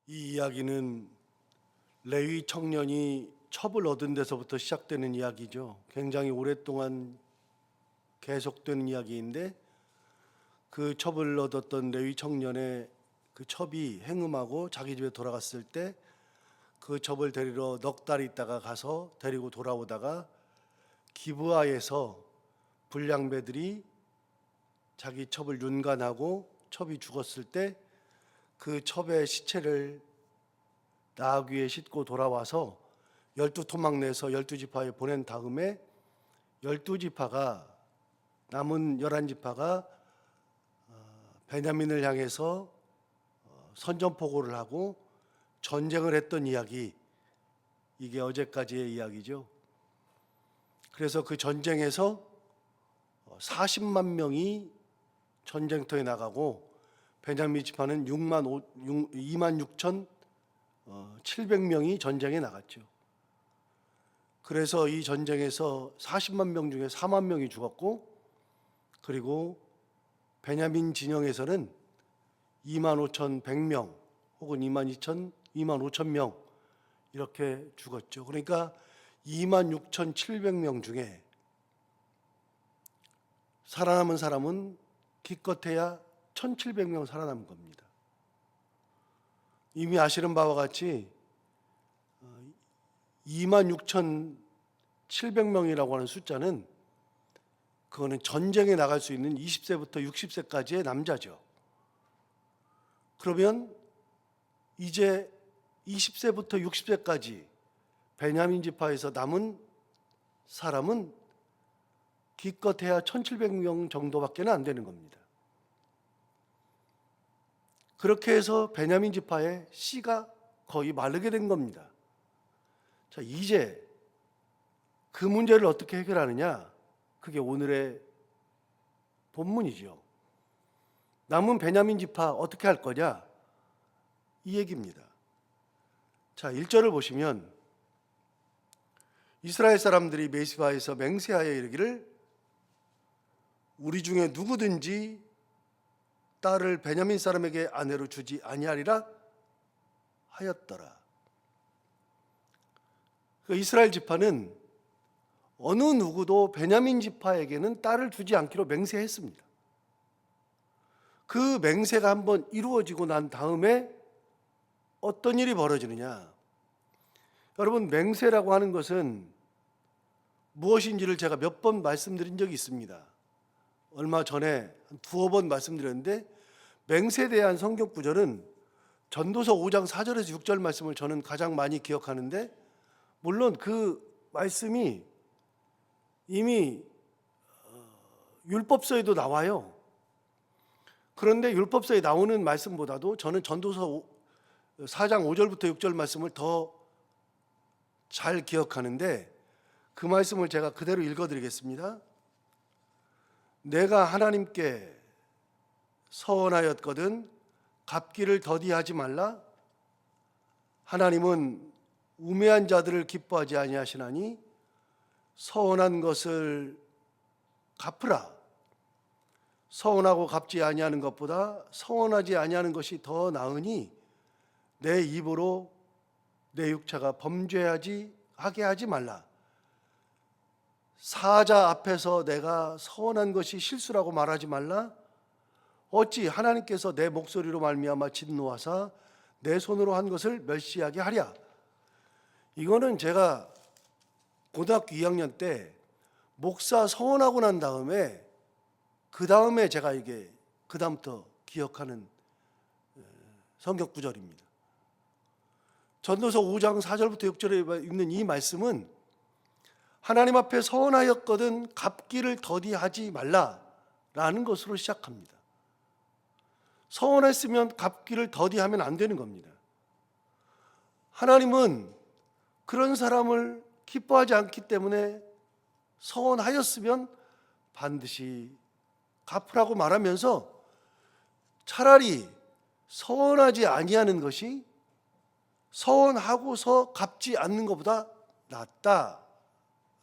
이 이야기는 레위 청년이 첩을 얻은 데서부터 시작되는 이야기죠. 굉장히 오랫동안 계속되는 이야기인데 그 첩을 얻었던 레위 청년의 그 첩이 행음하고 자기 집에 돌아갔을 때 그 첩을 데리러 넉 달 있다가 가서 데리고 돌아오다가 기브아에서 불량배들이 자기 첩을 윤간하고 첩이 죽었을 때 그 첩의 시체를 나귀 위에 싣고 돌아와서 12토막 내서 12지파에 보낸 다음에 12지파가 남은 11지파가 베냐민을 향해서 선전포고를 하고 전쟁을 했던 이야기, 이게 어제까지의 이야기죠. 그래서 그 전쟁에서 40만 명이 전쟁터에 나가고 베냐민 지파는 26,700명이 전쟁에 나갔죠. 그래서 이 전쟁에서 40만 명 중에 4만 명이 죽었고, 그리고 베냐민 진영에서는 25,100명 혹은 25,000명 이렇게 죽었죠. 그러니까 26,700명 중에 살아남은 사람은 기껏해야 1,700명 살아남은 겁니다. 이미 아시는 바와 같이 26,700명이라고 하는 숫자는 그거는 전쟁에 나갈 수 있는 20세부터 60세까지의 남자죠. 그러면 이제 20세부터 60세까지 베냐민 지파에서 남은 사람은 기껏해야 1,700명 정도밖에 안 되는 겁니다. 그렇게 해서 베냐민 지파의 씨가 거의 마르게 된 겁니다. 자, 이제 그 문제를 어떻게 해결하느냐? 그게 오늘의 본문이죠. 남은 베냐민 지파 어떻게 할 거냐? 이 얘기입니다. 자, 1절을 보시면 이스라엘 사람들이 메시바에서 맹세하여 이르기를 우리 중에 누구든지 딸을 베냐민 사람에게 아내로 주지 아니하리라 하였더라. 그 이스라엘 지파는 어느 누구도 베냐민 지파에게는 딸을 주지 않기로 맹세했습니다. 그 맹세가 한번 이루어지고 난 다음에 어떤 일이 벌어지느냐? 여러분, 맹세라고 하는 것은 무엇인지를 제가 몇 번 말씀드린 적이 있습니다. 얼마 전에 두어 번 말씀드렸는데, 맹세에 대한 성경 구절은 전도서 5장 4절에서 6절 말씀을 저는 가장 많이 기억하는데, 물론 그 말씀이 이미 율법서에도 나와요. 그런데 율법서에 나오는 말씀보다도 저는 전도서 4장 5절부터 6절 말씀을 더 잘 기억하는데, 그 말씀을 제가 그대로 읽어드리겠습니다. 내가 하나님께 서원하였거든 갚기를 더디하지 말라. 하나님은 우매한 자들을 기뻐하지 아니하시나니 서원한 것을 갚으라. 서원하고 갚지 아니하는 것보다 서원하지 아니하는 것이 더 나으니 내 입으로 내 육체가 범죄하게 하지 말라. 사자 앞에서 내가 서원한 것이 실수라고 말하지 말라. 어찌 하나님께서 내 목소리로 말미암아 진노하사 내 손으로 한 것을 멸시하게 하랴. 이거는 제가 고등학교 2학년 때 목사 서원하고 난 다음에 제가 이게 그 다음부터 기억하는 성경 구절입니다. 전도서 5장 4절부터 6절에 있는 이 말씀은 하나님 앞에 서원하였거든 갚기를 더디하지 말라라는 것으로 시작합니다. 서원했으면 갚기를 더디하면 안 되는 겁니다. 하나님은 그런 사람을 기뻐하지 않기 때문에 서원하였으면 반드시 갚으라고 말하면서 차라리 서원하지 아니하는 것이 서원하고서 갚지 않는 것보다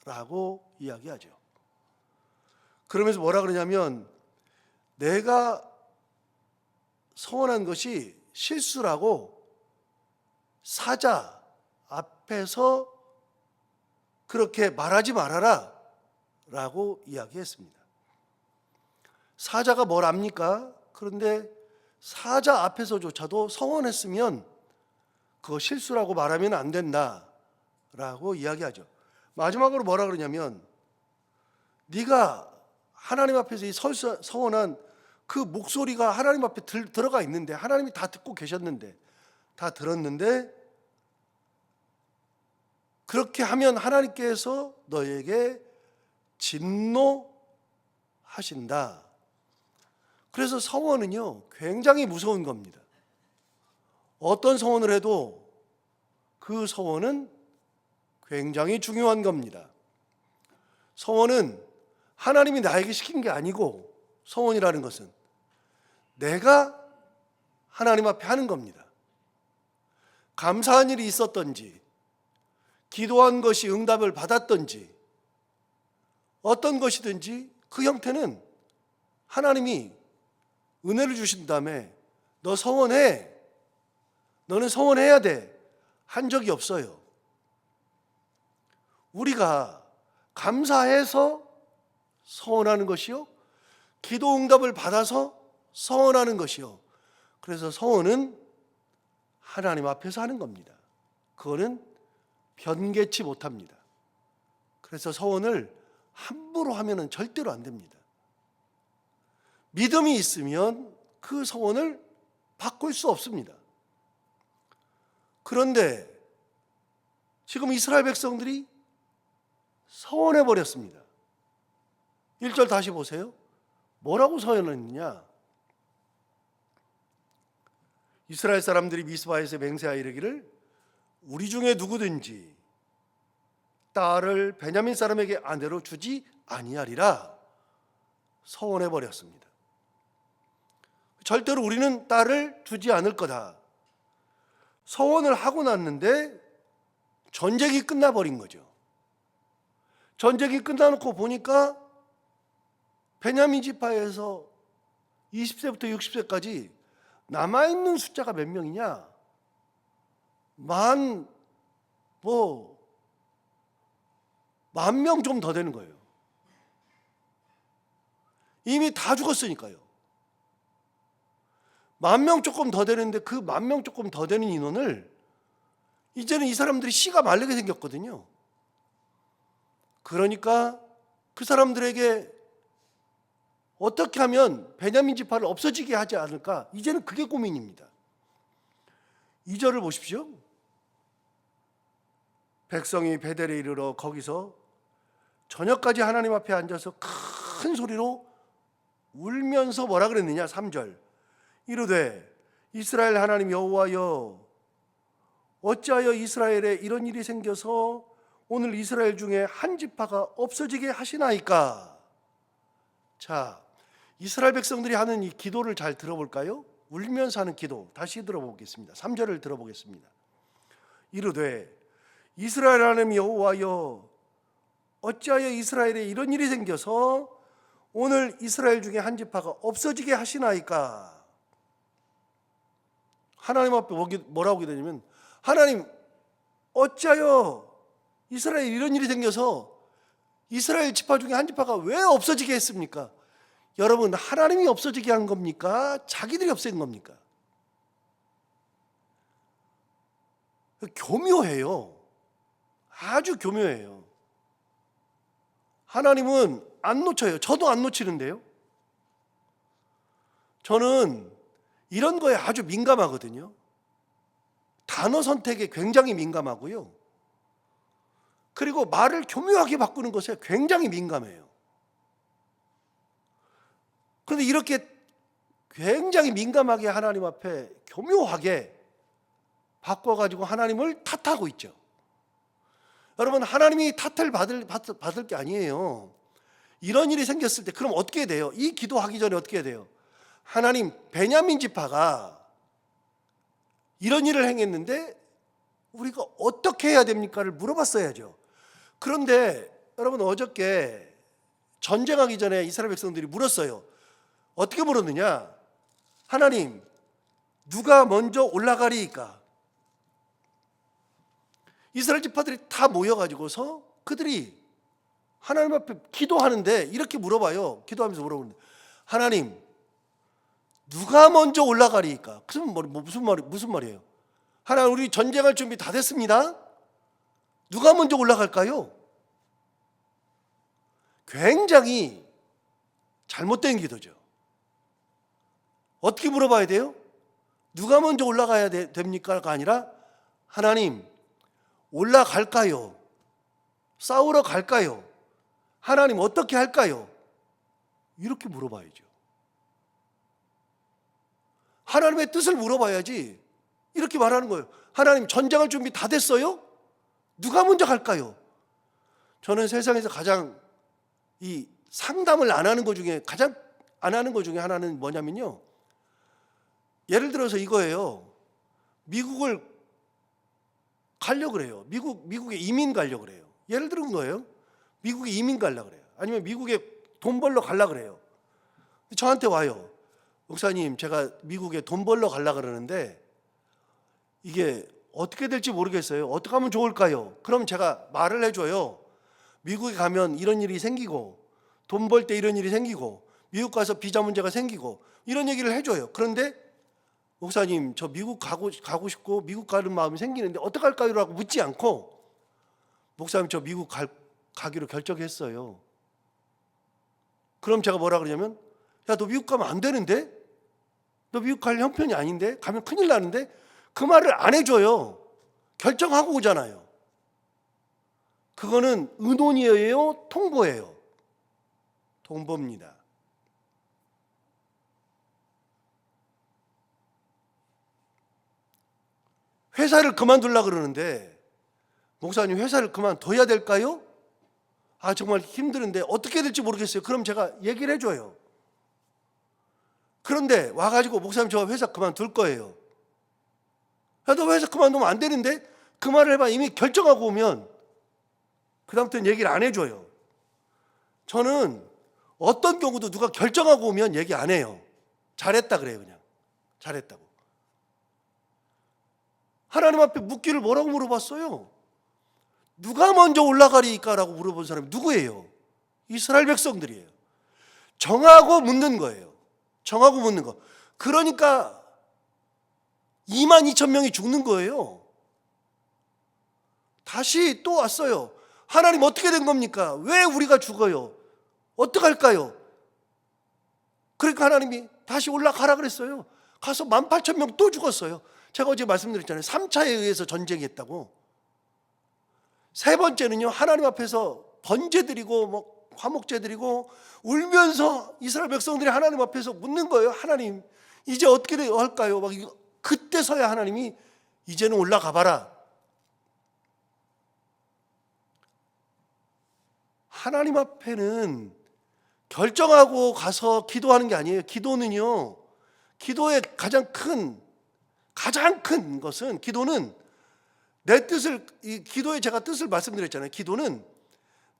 낫다라고 이야기하죠. 그러면서 뭐라 그러냐면 내가 서원한 것이 실수라고 사자 앞에서 그렇게 말하지 말아라 라고 이야기했습니다. 사자가 뭘 압니까? 그런데 사자 앞에서조차도 서원했으면 그거 실수라고 말하면 안 된다라고 이야기하죠. 마지막으로 뭐라 그러냐면 네가 하나님 앞에서 이 서원한 그 목소리가 하나님 앞에 들어가 있는데, 하나님이 다 듣고 계셨는데, 다 들었는데, 그렇게 하면 하나님께서 너에게 진노하신다. 그래서 서원은요 굉장히 무서운 겁니다. 어떤 서원을 해도 그 서원은 굉장히 중요한 겁니다. 서원은 하나님이 나에게 시킨 게 아니고, 서원이라는 것은 내가 하나님 앞에 하는 겁니다. 감사한 일이 있었던지, 기도한 것이 응답을 받았던지, 어떤 것이든지 그 형태는 하나님이 은혜를 주신 다음에 너 서원해, 너는 서원해야 돼 한 적이 없어요. 우리가 감사해서 서원하는 것이요, 기도 응답을 받아서 서원하는 것이요, 그래서 서원은 하나님 앞에서 하는 겁니다. 그거는 변개치 못합니다. 그래서 서원을 함부로 하면은 절대로 안 됩니다. 믿음이 있으면 그 서원을 바꿀 수 없습니다. 그런데 지금 이스라엘 백성들이 서원해 버렸습니다. 1절 다시 보세요. 뭐라고 서원했느냐? 이스라엘 사람들이 미스바에서 맹세하여 이르기를 우리 중에 누구든지 딸을 베냐민 사람에게 아내로 주지 아니하리라 서원해 버렸습니다. 절대로 우리는 딸을 주지 않을 거다. 서원을 하고 났는데 전쟁이 끝나버린 거죠. 전쟁이 끝나놓고 보니까 베냐민 지파에서 20세부터 60세까지 남아있는 숫자가 몇 명이냐? 만 명 좀 더 되는 거예요. 이미 다 죽었으니까요. 10,000명 조금 더 되는데 그 10,000명 조금 더 되는 인원을 이제는 이 사람들이 씨가 마르게 생겼거든요. 그러니까 그 사람들에게 어떻게 하면 베냐민 지파를 없어지게 하지 않을까? 이제는 그게 고민입니다. 2절을 보십시오. 백성이 베델에 이르러 거기서 저녁까지 하나님 앞에 앉아서 큰 소리로 울면서 뭐라 그랬느냐? 3절. 이르되 이스라엘 하나님 여호와여, 어찌하여 이스라엘에 이런 일이 생겨서 오늘 이스라엘 중에 한 지파가 없어지게 하시나이까? 자, 이스라엘 백성들이 하는 이 기도를 잘 들어볼까요? 울면서 하는 기도 다시 들어보겠습니다. 3절을 들어보겠습니다. 이르되 이스라엘 하나님 여호와여, 어찌하여 이스라엘에 이런 일이 생겨서 오늘 이스라엘 중에 한 지파가 없어지게 하시나이까? 하나님 앞에 뭐라고 기도하냐면, 하나님 어찌하여 이스라엘에 이런 일이 생겨서 이스라엘 지파 중에 한 지파가 왜 없어지게 했습니까? 여러분, 하나님이 없어지게 한 겁니까? 자기들이 없앤 겁니까? 교묘해요. 아주 교묘해요. 하나님은 안 놓쳐요. 저도 안 놓치는데요. 저는 이런 거에 아주 민감하거든요. 단어 선택에 굉장히 민감하고요. 그리고 말을 교묘하게 바꾸는 것에 굉장히 민감해요. 그런데 이렇게 굉장히 민감하게 하나님 앞에 교묘하게 바꿔가지고 하나님을 탓하고 있죠. 여러분, 하나님이 탓을 받을 게 아니에요. 이런 일이 생겼을 때 그럼 어떻게 돼요? 이 기도하기 전에 어떻게 돼요? 하나님, 베냐민 지파가 이런 일을 행했는데 우리가 어떻게 해야 됩니까를 물어봤어야죠. 그런데 여러분, 어저께 전쟁하기 전에 이스라엘 백성들이 물었어요. 어떻게 물었느냐? 하나님, 누가 먼저 올라가리이까? 이스라엘 지파들이 다 모여가지고서 그들이 하나님 앞에 기도하는데 이렇게 물어봐요. 기도하면서 물어보는데, 하나님, 누가 먼저 올라가리까? 무슨 말이에요? 하나님, 우리 전쟁할 준비 다 됐습니다. 누가 먼저 올라갈까요? 굉장히 잘못된 기도죠. 어떻게 물어봐야 돼요? 누가 먼저 올라가야 됩니까가 아니라, 하나님, 올라갈까요? 싸우러 갈까요? 하나님, 어떻게 할까요? 이렇게 물어봐야죠. 하나님의 뜻을 물어봐야지. 이렇게 말하는 거예요. 하나님, 전쟁할 준비 다 됐어요? 누가 먼저 갈까요? 저는 세상에서 가장 이 상담을 안 하는 것 중에 가장 안 하는 것 중에 하나는 뭐냐면요, 예를 들어서 이거예요. 미국을 가려고 그래요. 미국에 이민 가려고 그래요. 예를 들은 거예요. 미국에 이민 가려고 그래요. 아니면 미국에 돈 벌러 가려고 그래요. 저한테 와요. 목사님, 제가 미국에 돈 벌러 가려고 그러는데 이게 어떻게 될지 모르겠어요. 어떻게 하면 좋을까요? 그럼 제가 말을 해줘요. 미국에 가면 이런 일이 생기고, 돈 벌 때 이런 일이 생기고, 미국 가서 비자 문제가 생기고, 이런 얘기를 해줘요. 그런데 목사님, 저 미국 가고 싶고 미국 가는 마음이 생기는데 어떡할까요? 라고 묻지 않고, 목사님, 저 미국 가기로 결정했어요. 그럼 제가 뭐라 그러냐면, 야, 너 미국 가면 안 되는데? 너 미국 갈 형편이 아닌데? 가면 큰일 나는데? 그 말을 안 해줘요. 결정하고 오잖아요. 그거는 의논이에요? 통보예요? 통보입니다. 회사를 그만두려고 그러는데, 목사님, 회사를 그만둬야 될까요? 아, 정말 힘드는데 어떻게 될지 모르겠어요. 그럼 제가 얘기를 해줘요. 그런데 와가지고, 목사님, 저 회사 그만둘 거예요. 야, 너 회사 그만두면 안 되는데? 그 말을 해봐. 이미 결정하고 오면 그 다음부터는 얘기를 안 해줘요. 저는 어떤 경우도 누가 결정하고 오면 얘기 안 해요. 잘했다 그래요. 그냥 잘했다고. 하나님 앞에 묻기를 뭐라고 물어봤어요? 누가 먼저 올라가리까라고 물어본 사람이 누구예요? 이스라엘 백성들이에요. 정하고 묻는 거예요. 정하고 묻는 거. 그러니까 22,000명이 죽는 거예요. 다시 또 왔어요. 하나님, 어떻게 된 겁니까? 왜 우리가 죽어요? 어떡할까요? 그러니까 하나님이 다시 올라가라 그랬어요. 가서 18,000명 또 죽었어요. 제가 어제 말씀드렸잖아요. 3차에 의해서 전쟁이 했다고. 세 번째는요, 하나님 앞에서 번제 드리고 화목제 드리고 울면서 이스라엘 백성들이 하나님 앞에서 묻는 거예요. 하나님, 이제 어떻게 할까요? 그때서야 하나님이 이제는 올라가 봐라. 하나님 앞에는 결정하고 가서 기도하는 게 아니에요. 기도는요, 기도의 가장 큰 것은, 기도는 내 뜻을, 이 기도의 제가 뜻을 말씀드렸잖아요. 기도는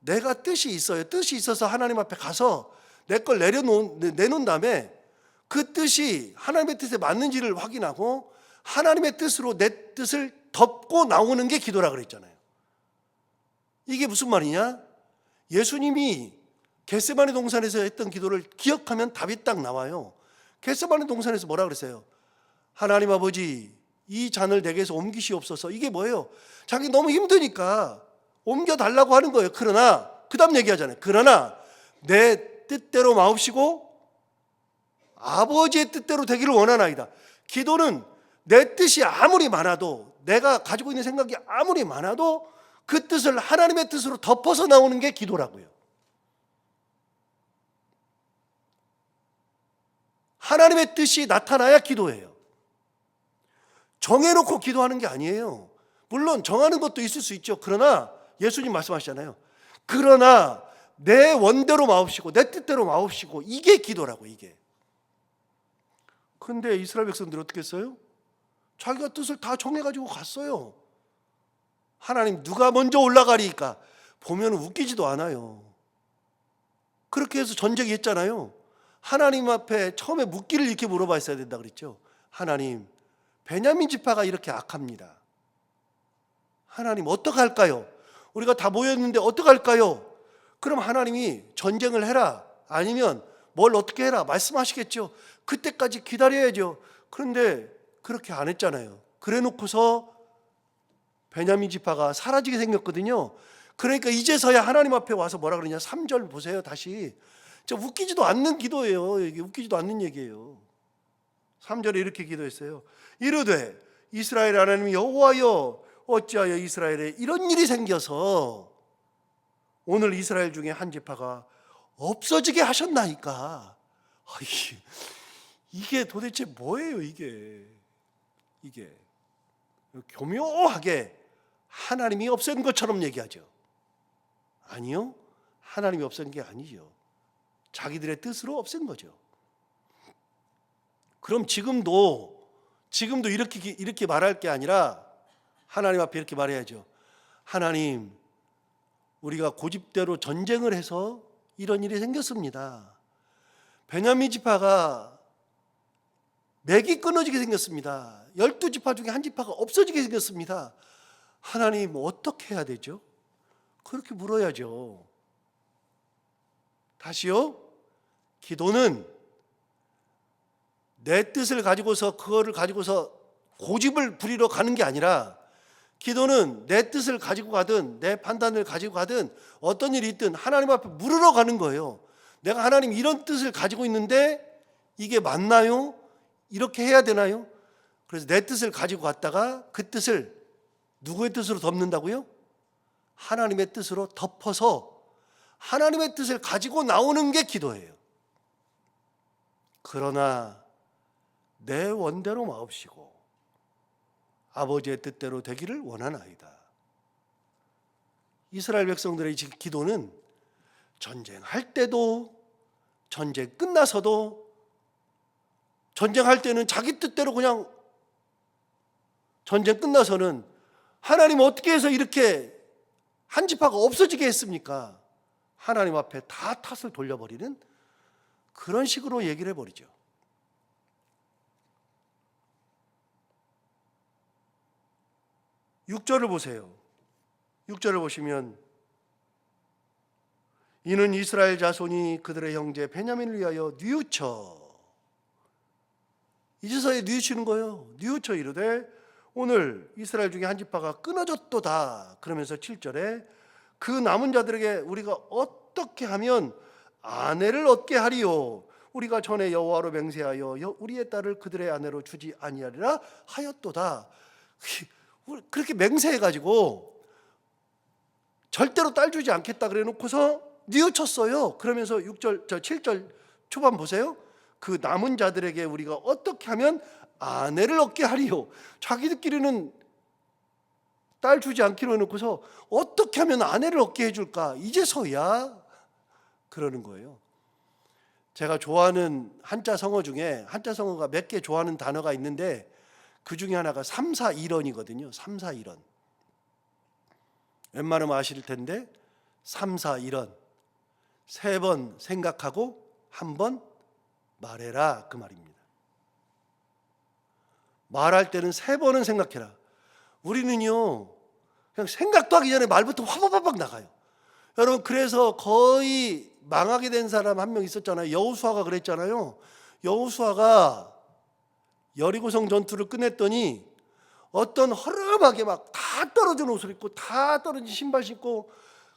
내가 뜻이 있어요. 뜻이 있어서 하나님 앞에 가서 내 걸 내놓은 다음에 그 뜻이 하나님의 뜻에 맞는지를 확인하고 하나님의 뜻으로 내 뜻을 덮고 나오는 게 기도라 그랬잖아요. 이게 무슨 말이냐? 예수님이 겟세마네 동산에서 했던 기도를 기억하면 답이 딱 나와요. 겟세마네 동산에서 뭐라 그랬어요? 하나님 아버지, 이 잔을 내게서 옮기시옵소서. 이게 뭐예요? 자기 너무 힘드니까 옮겨달라고 하는 거예요. 그러나 그 다음 얘기하잖아요. 그러나 내 뜻대로 마옵시고 아버지의 뜻대로 되기를 원하나이다. 기도는 내 뜻이 아무리 많아도, 내가 가지고 있는 생각이 아무리 많아도 그 뜻을 하나님의 뜻으로 덮어서 나오는 게 기도라고요. 하나님의 뜻이 나타나야 기도예요. 정해놓고 기도하는 게 아니에요. 물론 정하는 것도 있을 수 있죠. 그러나 예수님 말씀하시잖아요. 그러나 내 원대로 마옵시고 내 뜻대로 마옵시고, 이게 기도라고. 이게. 근데 이스라엘 백성들이 어떻게 했어요? 자기가 뜻을 다 정해가지고 갔어요. 하나님, 누가 먼저 올라가리까? 보면 웃기지도 않아요. 그렇게 해서 전쟁이 했잖아요. 하나님 앞에 처음에 묻기를 이렇게 물어봤어야 된다 그랬죠. 하나님, 베냐민 지파가 이렇게 악합니다. 하나님 어떡할까요? 우리가 다 모였는데 어떡할까요? 그럼 하나님이 전쟁을 해라, 아니면 뭘 어떻게 해라 말씀하시겠죠. 그때까지 기다려야죠. 그런데 그렇게 안 했잖아요. 그래 놓고서 베냐민 지파가 사라지게 생겼거든요. 그러니까 이제서야 하나님 앞에 와서 뭐라 그러냐, 3절 보세요. 다시. 웃기지도 않는 기도예요. 이게 웃기지도 않는 얘기예요. 3절에 이렇게 기도했어요. 이르되 이스라엘 하나님 여호와여, 어찌하여 이스라엘에 이런 일이 생겨서 오늘 이스라엘 중에 한 지파가 없어지게 하셨나이까. 이게 도대체 뭐예요? 이게 교묘하게 하나님이 없앤 것처럼 얘기하죠. 아니요, 하나님이 없앤 게 아니죠. 자기들의 뜻으로 없앤 거죠. 그럼 지금도 이렇게 말할 게 아니라 하나님 앞에 이렇게 말해야죠. 하나님, 우리가 고집대로 전쟁을 해서 이런 일이 생겼습니다. 베냐민 지파가 맥이 끊어지게 생겼습니다. 12지파 중에 한 지파가 없어지게 생겼습니다. 하나님, 어떻게 해야 되죠? 그렇게 물어야죠. 다시요. 기도는 내 뜻을 가지고서 그거를 가지고서 고집을 부리러 가는 게 아니라, 기도는 내 뜻을 가지고 가든 내 판단을 가지고 가든 어떤 일이 있든 하나님 앞에 물으러 가는 거예요. 내가 하나님 이런 뜻을 가지고 있는데 이게 맞나요? 이렇게 해야 되나요? 그래서 내 뜻을 가지고 갔다가 그 뜻을 누구의 뜻으로 덮는다고요? 하나님의 뜻으로 덮어서 하나님의 뜻을 가지고 나오는 게 기도예요. 그러나 내 원대로 마옵시고 아버지의 뜻대로 되기를 원하나이다. 이스라엘 백성들의 기도는 전쟁할 때도, 전쟁 끝나서도, 전쟁할 때는 자기 뜻대로 그냥, 전쟁 끝나서는 하나님 어떻게 해서 이렇게 한 지파가 없어지게 했습니까? 하나님 앞에 다 탓을 돌려버리는 그런 식으로 얘기를 해버리죠. 6절을 보세요. 6절을 보시면 이는 이스라엘 자손이 그들의 형제 베냐민을 위하여 뉘우쳐, 이제서야 뉘우치는 거예요. 뉘우쳐 이르되 오늘 이스라엘 중에 한 지파가 끊어졌도다. 그러면서 7절에 그 남은 자들에게 우리가 어떻게 하면 아내를 얻게 하리요? 우리가 전에 여호와로 맹세하여 우리의 딸을 그들의 아내로 주지 아니하리라 하였도다. 그렇게 맹세해가지고 절대로 딸 주지 않겠다 그래 놓고서 뉘우쳤어요. 그러면서 7절 초반 보세요. 그 남은 자들에게 우리가 어떻게 하면 아내를 얻게 하리요? 자기들끼리는 딸 주지 않기로 해놓고서 어떻게 하면 아내를 얻게 해줄까? 이제서야 그러는 거예요. 제가 좋아하는 한자 성어 중에, 한자 성어가 몇 개 좋아하는 단어가 있는데 그 중에 하나가 3, 4, 1원이거든요. 3, 4, 1원. 웬만하면 아실 텐데 3, 4, 1원. 3번 생각하고 1번 말해라, 그 말입니다. 말할 때는 3번은 생각해라. 우리는요, 그냥 생각도 하기 전에 말부터 화바바박 나가요. 여러분, 그래서 거의 망하게 된 사람 한 명 있었잖아요. 여호수아가 그랬잖아요. 여호수아가 여리고성 전투를 끝냈더니 어떤 허름하게 막 다 떨어진 옷을 입고 다 떨어진 신발 신고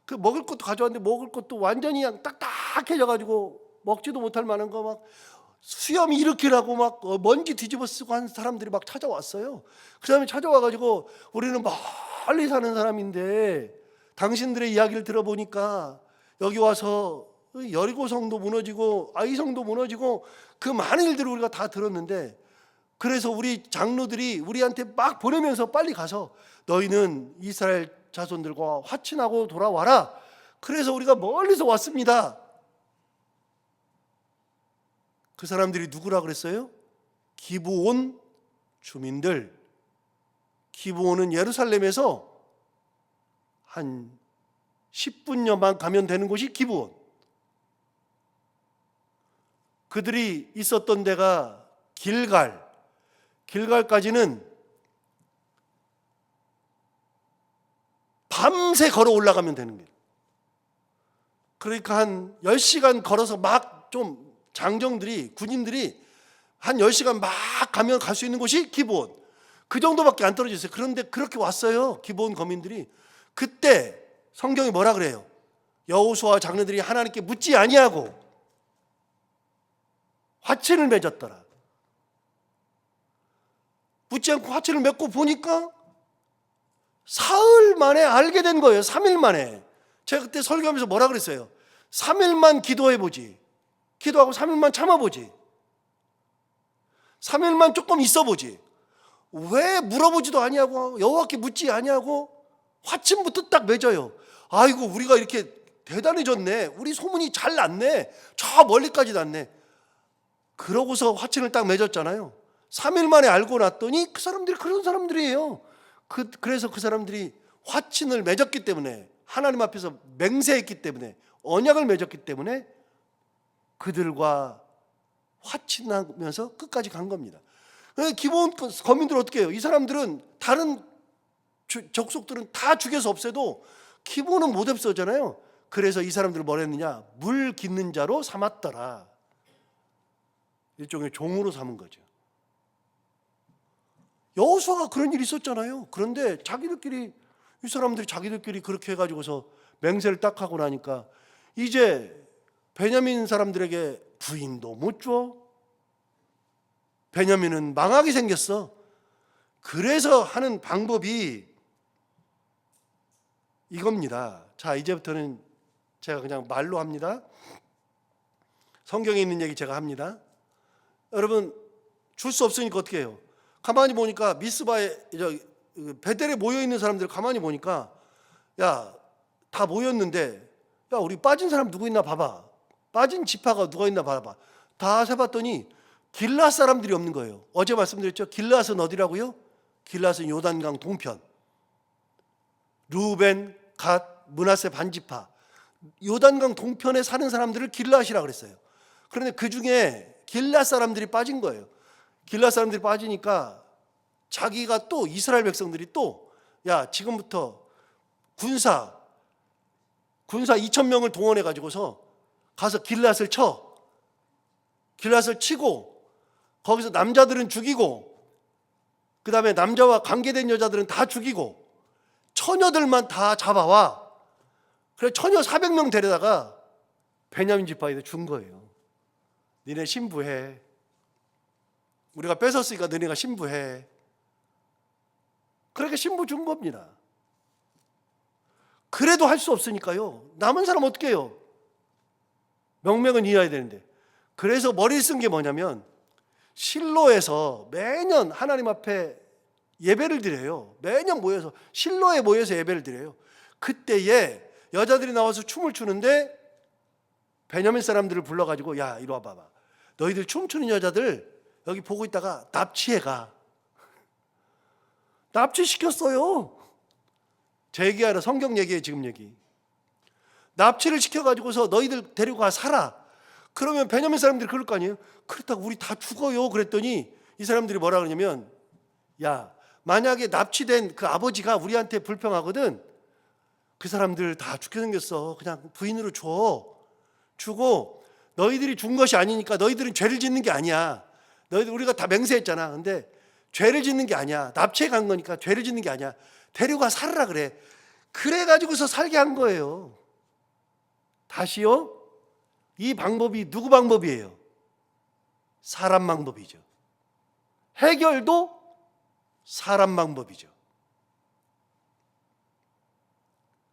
그 먹을 것도 가져왔는데 먹을 것도 완전히 그냥 딱딱해져 가지고 먹지도 못할 만한 거 막 수염이 이렇게라고 막 먼지 뒤집어 쓰고 한 사람들이 막 찾아왔어요. 그 사람이 찾아와 가지고 우리는 멀리 사는 사람인데 당신들의 이야기를 들어보니까 여기 와서 여리고성도 무너지고 아이성도 무너지고 그 많은 일들을 우리가 다 들었는데, 그래서 우리 장로들이 우리한테 막 보내면서 빨리 가서 너희는 이스라엘 자손들과 화친하고 돌아와라. 그래서 우리가 멀리서 왔습니다. 그 사람들이 누구라 그랬어요? 기브온 주민들. 기브온은 예루살렘에서 한 10분여만 가면 되는 곳이 기브온. 그들이 있었던 데가 길갈까지는 밤새 걸어 올라가면 되는 거예요. 그러니까 한 10시간 걸어서 막 좀 장정들이, 군인들이 한 10시간 막 가면 갈 수 있는 곳이 기브온. 그 정도밖에 안 떨어져 있어요. 그런데 그렇게 왔어요. 기브온 거민들이. 그때 성경이 뭐라 그래요? 여호수아와 장로들이 하나님께 묻지 아니하고 화친을 맺었더라. 묻지 않고 화친을 맺고 보니까 사흘 만에 알게 된 거예요. 3일 만에. 제가 그때 설교하면서 뭐라 그랬어요? 3일만 기도해보지. 기도하고 3일만 참아보지. 3일만 조금 있어보지. 왜 물어보지도 아니하고 여호와께 묻지 아니하고 화친부터 딱 맺어요. 아이고 우리가 이렇게 대단해졌네. 우리 소문이 잘 났네. 저 멀리까지 났네. 그러고서 화친을 딱 맺었잖아요. 3일 만에 알고 났더니 그 사람들이 그런 사람들이에요. 그래서 그 사람들이 화친을 맺었기 때문에, 하나님 앞에서 맹세했기 때문에, 언약을 맺었기 때문에 그들과 화친하면서 끝까지 간 겁니다. 기본 거민들은 어떻게 해요? 이 사람들은 다른 적속들은 다 죽여서 없애도 기본은 못 없애잖아요. 그래서 이 사람들을 뭘 했느냐? 물 깃는 자로 삼았더라. 일종의 종으로 삼은 거죠. 여호수아가 그런 일이 있었잖아요. 그런데 이 사람들이 자기들끼리 그렇게 해가지고서 맹세를 딱 하고 나니까 이제 베냐민 사람들에게 부인도 못 줘. 베냐민은 망하게 생겼어. 그래서 하는 방법이 이겁니다. 자, 이제부터는 제가 그냥 말로 합니다. 성경에 있는 얘기 제가 합니다. 여러분, 줄 수 없으니까 어떻게 해요? 가만히 보니까 미스바에 베델에 모여 있는 사람들 가만히 보니까 야, 다 모였는데 야, 우리 빠진 사람 누구 있나 봐봐. 빠진 지파가 누가 있나 봐봐. 다 세봤더니 길앗 사람들이 없는 거예요. 어제 말씀드렸죠? 길앗은 어디라고요? 길앗은 요단강 동편. 루벤, 갓, 므낫세 반지파. 요단강 동편에 사는 사람들을 길앗이라고 그랬어요. 그런데 그 중에 길앗 사람들이 빠진 거예요. 길앗 사람들이 빠지니까 자기가 또 이스라엘 백성들이 또 야, 지금부터 군사 2,000명을 동원해 가지고서 가서 길앗을 쳐. 길앗을 치고 거기서 남자들은 죽이고 그다음에 남자와 관계된 여자들은 다 죽이고 처녀들만 다 잡아와. 그래 처녀 400명 데려다가 베냐민 지파에다 준 거예요. 니네 신부해. 우리가 뺏었으니까 너네가 신부해. 그렇게 신부 준 겁니다. 그래도 할 수 없으니까요. 남은 사람 어떻게 해요? 명맥은 이어야 되는데. 그래서 머리를 쓴 게 뭐냐면 실로에서 매년 하나님 앞에 예배를 드려요. 매년 모여서 실로에 모여서 예배를 드려요. 그때에 여자들이 나와서 춤을 추는데 베냐민 사람들을 불러가지고 야 이리 와봐봐. 너희들 춤추는 여자들 여기 보고 있다가 납치해가. 납치시켰어요. 제 얘기 아니라 성경 얘기예요. 지금 얘기. 납치를 시켜가지고서 너희들 데리고 가 살아. 그러면 베냐민 사람들이 그럴 거 아니에요. 그렇다고 우리 다 죽어요. 그랬더니 이 사람들이 뭐라 그러냐면 야 만약에 납치된 그 아버지가 우리한테 불평하거든. 그 사람들 다 죽게 생겼어. 그냥 부인으로 줘. 주고 너희들이 준 것이 아니니까 너희들은 죄를 짓는 게 아니야. 너희들 우리가 다 맹세했잖아. 근데 죄를 짓는 게 아니야. 납치해 간 거니까 죄를 짓는 게 아니야. 데려가 살으라 그래. 그래가지고서 살게 한 거예요. 다시요. 이 방법이 누구 방법이에요? 사람 방법이죠. 해결도 사람 방법이죠.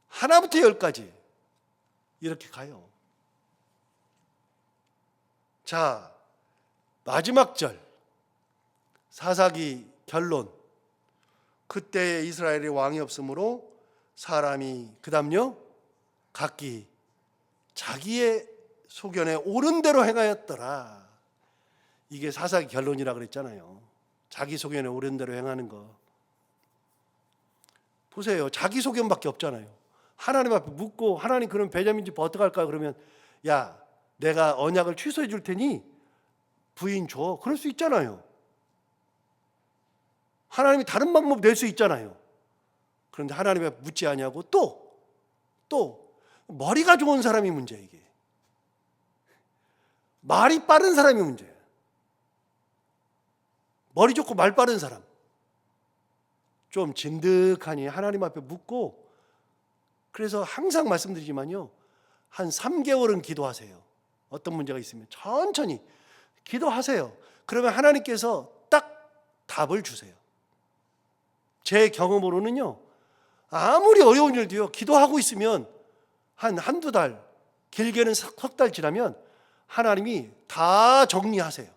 하나부터 열까지 이렇게 가요. 자, 마지막 절 사사기 결론. 그때 이스라엘의 왕이 없으므로 사람이 그다음요 각기 자기의 소견에 옳은 대로 행하였더라. 이게 사사기 결론이라 그랬잖아요. 자기 소견에 옳은 대로 행하는 거. 보세요. 자기 소견밖에 없잖아요. 하나님 앞에 묻고 하나님 그럼 베냐민 집 어떻게 할까? 그러면 야 내가 언약을 취소해 줄 테니 부인 줘. 그럴 수 있잖아요. 하나님이 다른 방법 낼 수 있잖아요. 그런데 하나님에 묻지 아니하고 또 머리가 좋은 사람이 문제야. 이게 말이 빠른 사람이 문제야. 머리 좋고 말 빠른 사람, 좀 진득하니 하나님 앞에 묻고, 그래서 항상 말씀드리지만요, 한 3개월은 기도하세요. 어떤 문제가 있으면 천천히 기도하세요. 그러면 하나님께서 딱 답을 주세요. 제 경험으로는요, 아무리 어려운 일도요, 기도하고 있으면 한두 달, 길게는 석 달 지나면 하나님이 다 정리하세요.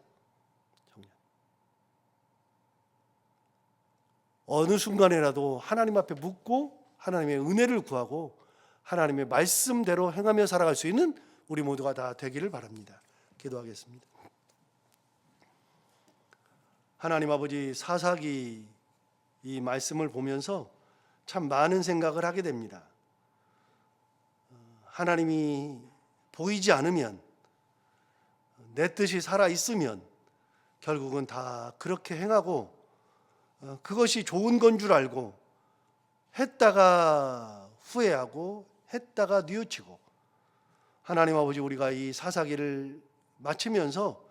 어느 순간에라도 하나님 앞에 묻고 하나님의 은혜를 구하고 하나님의 말씀대로 행하며 살아갈 수 있는 우리 모두가 다 되기를 바랍니다. 기도하겠습니다. 하나님 아버지, 사사기 이 말씀을 보면서 참 많은 생각을 하게 됩니다. 하나님이 보이지 않으면, 내 뜻이 살아있으면 결국은 다 그렇게 행하고 그것이 좋은 건 줄 알고 했다가 후회하고 했다가 뉘우치고, 하나님 아버지, 우리가 이 사사기를 마치면서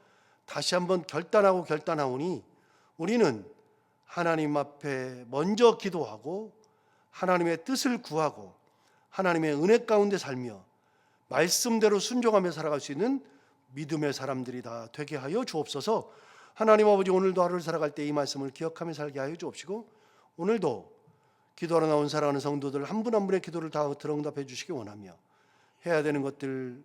다시 한번 결단하오니 우리는 하나님 앞에 먼저 기도하고 하나님의 뜻을 구하고 하나님의 은혜 가운데 살며 말씀대로 순종하며 살아갈 수 있는 믿음의 사람들이 다 되게 하여 주옵소서. 하나님 아버지, 오늘도 하루를 살아갈 때 이 말씀을 기억하며 살게 하여 주옵시고, 오늘도 기도하러 나온 사랑하는 성도들 한 분 한 분의 기도를 다 들어응답해 주시기 원하며, 해야 되는 것들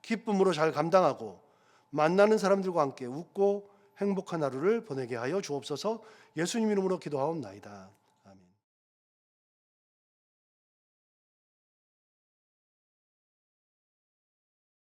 기쁨으로 잘 감당하고 만나는 사람들과 함께 웃고 행복한 하루를 보내게 하여 주옵소서. 예수님 이름으로 기도하옵나이다.